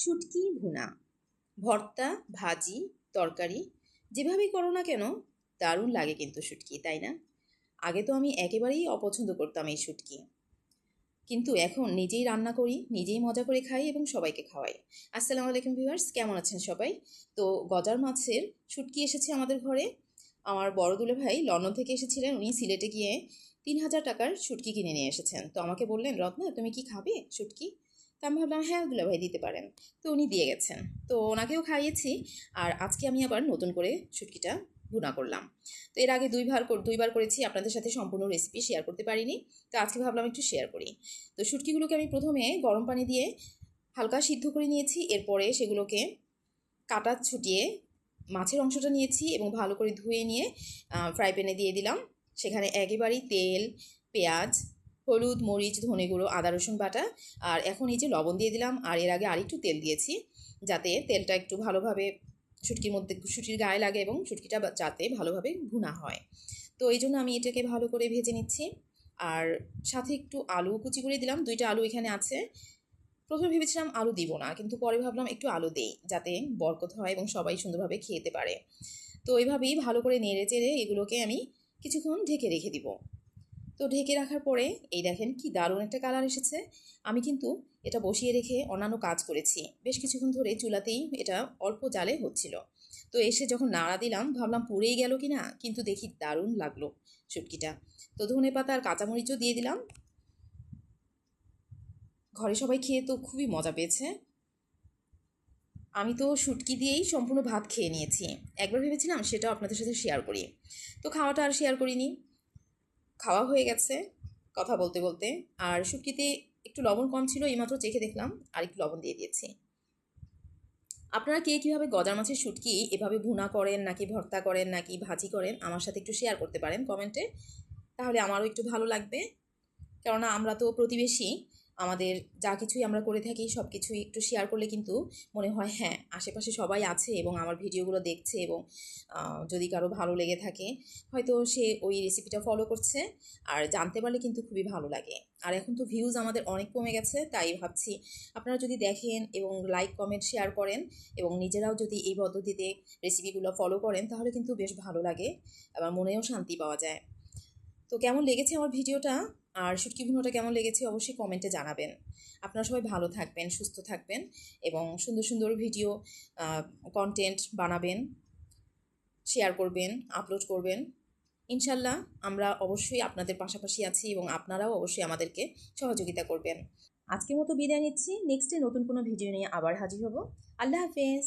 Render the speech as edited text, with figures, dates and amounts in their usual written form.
শুটকি ভুনা, ভর্তা, ভাজি, তরকারি যেভাবেই করো না কেন দারুণ লাগে কিন্তু শুটকি, তাই না? আগে তো আমি একেবারেই অপছন্দ করতাম এই শুটকি, কিন্তু এখন নিজেই রান্না করি, নিজেই মজা করে খাই এবং সবাইকে খাওয়াই। আসসালামু আলাইকুম ভিউয়ার্স, কেমন আছেন সবাই? তো গজার মাছের শুটকি এসেছে আমাদের ঘরে। আমার বড় দুলে ভাই লন্ডন থেকে এসেছিলেন, উনি সিলেটে গিয়ে ৩,০০০ টাকার শুটকি কিনে নিয়ে এসেছেন। তো আমাকে বললেন, রত্না তুমি কি খাবে শুটকি? তো আমি ভাবলাম হ্যাঁ দুলা ভাই দিতে পারেন। তো উনি দিয়ে গেছেন, তো ওনাকেও খাইয়েছি। আর আজকে আমি আবার নতুন করে শুটকিটা ভুনা করলাম। তো এর আগে দুইবার করেছি, আপনাদের সাথে সম্পূর্ণ রেসিপি শেয়ার করতে পারিনি। তো আজকে ভাবলাম একটু শেয়ার করি। তো শুটকিগুলোকে আমি প্রথমে গরম পানি দিয়ে হালকা সিদ্ধ করে নিয়েছি, এরপরে সেগুলোকে কাটা ছুটিয়ে মাছের অংশটা নিয়েছি এবং ভালো করে ধুয়ে নিয়ে ফ্রাই প্যানে দিয়ে দিলাম। সেখানে একেবারেই তেল, পেঁয়াজ, হলুদ, মরিচ, ধনে গুঁড়ো, আদা রসুন বাটা, আর এখন এই যে লবণ দিয়ে দিলাম। আর এর আগে আরেকটু তেল দিয়েছি, যাতে তেলটা একটু ভালোভাবে শুটকির মধ্যে, শুটকির গায়ে লাগে এবং শুটকিটা যাতে ভালোভাবে ভুনা হয়। তো এই জন্য আমি এটাকে ভালো করে ভেজে নিচ্ছি। আর সাথে একটু আলু কুচি করে দিলাম, 2টা আলু এখানে আছে। প্রথমে ভেবেছিলাম আলু দিব না, কিন্তু পরে ভাবলাম একটু আলু দেই, যাতে বরকত হয় এবং সবাই সুন্দরভাবে খেতে পারে। তো এইভাবেই ভালো করে নেড়ে চেড়ে এগুলোকে আমি কিছুক্ষণ ঢেকে রেখে দিব। তো ঢেকে রাখার পরে এই দেখেন কি দারুণ একটা কালার এসেছে। আমি কিন্তু এটা বসিয়ে রেখে অন্যান্য কাজ করেছি, বেশ কিছুক্ষণ ধরে চুলাতেই এটা অল্প জালে হচ্ছিল। তো এসে যখন নাড়া দিলাম ভাবলাম পুড়েই গেল কি না, কিন্তু দেখি দারুণ লাগলো শুটকিটা। তো ধনেপাতা আর কাঁচামরিচও দিয়ে দিলাম। ঘরে সবাই খেয়ে তো খুবই মজা পেয়েছে। আমি তো শুটকি দিয়েই সম্পূর্ণ ভাত খেয়ে নিয়েছি। একবার ভেবেছিলাম সেটাও আপনাদের সাথে শেয়ার করি, তো খাওয়াটা আর শেয়ার করিনি। খাওয়া হয়ে গেছে কথা বলতে বলতে। আর শুটকিতে একটু লবণ কম ছিল, এইমাত্র চেখে দেখলাম, আর একটু লবণ দিয়ে দিয়েছি। আপনারা কে কীভাবে গজার মাছের শুটকি এভাবে ভুনা করেন, নাকি ভর্তা করেন, নাকি ভাজি করেন, আমার সাথে একটু শেয়ার করতে পারেন কমেন্টে, তাহলে আমারও একটু ভালো লাগবে। কেননা আমরা তো প্রতিবেশী, আমাদের যা কিছুই আমরা করে থাকি সব কিছুই একটু শেয়ার করলে কিন্তু মনে হয় হ্যাঁ আশেপাশে সবাই আছে এবং আমার ভিডিওগুলো দেখছে, এবং যদি কারো ভালো লেগে থাকে হয়তো সে ওই রেসিপিটা ফলো করছে। আর জানতে পারলে কিন্তু খুবই ভালো লাগে। আর এখন তো ভিউজ আমাদের অনেক কমে গেছে, তাই ভাবছি আপনারা যদি দেখেন এবং লাইক কমেন্ট শেয়ার করেন এবং নিজেরাও যদি এই পদ্ধতিতে রেসিপিগুলো ফলো করেন, তাহলে কিন্তু বেশ ভালো লাগে, আবার মনেও শান্তি পাওয়া যায়। তো কেমন লেগেছে আমার ভিডিওটা আর শুটকি ভুনোটা কেমন লেগেছে অবশ্যই কমেন্টে জানাবেন। আপনারা সবাই ভালো থাকবেন, সুস্থ থাকবেন এবং সুন্দর সুন্দর ভিডিও কন্টেন্ট বানাবেন, শেয়ার করবেন, আপলোড করবেন। ইনশাল্লাহ আমরা অবশ্যই আপনাদের পাশাপাশি আছি এবং আপনারাও অবশ্যই আমাদেরকে সহযোগিতা করবেন। আজকের মতো বিদায় নিচ্ছি, নেক্সটে নতুন কোনো ভিডিও নিয়ে আবার হাজির হব। আল্লাহ হাফেজ।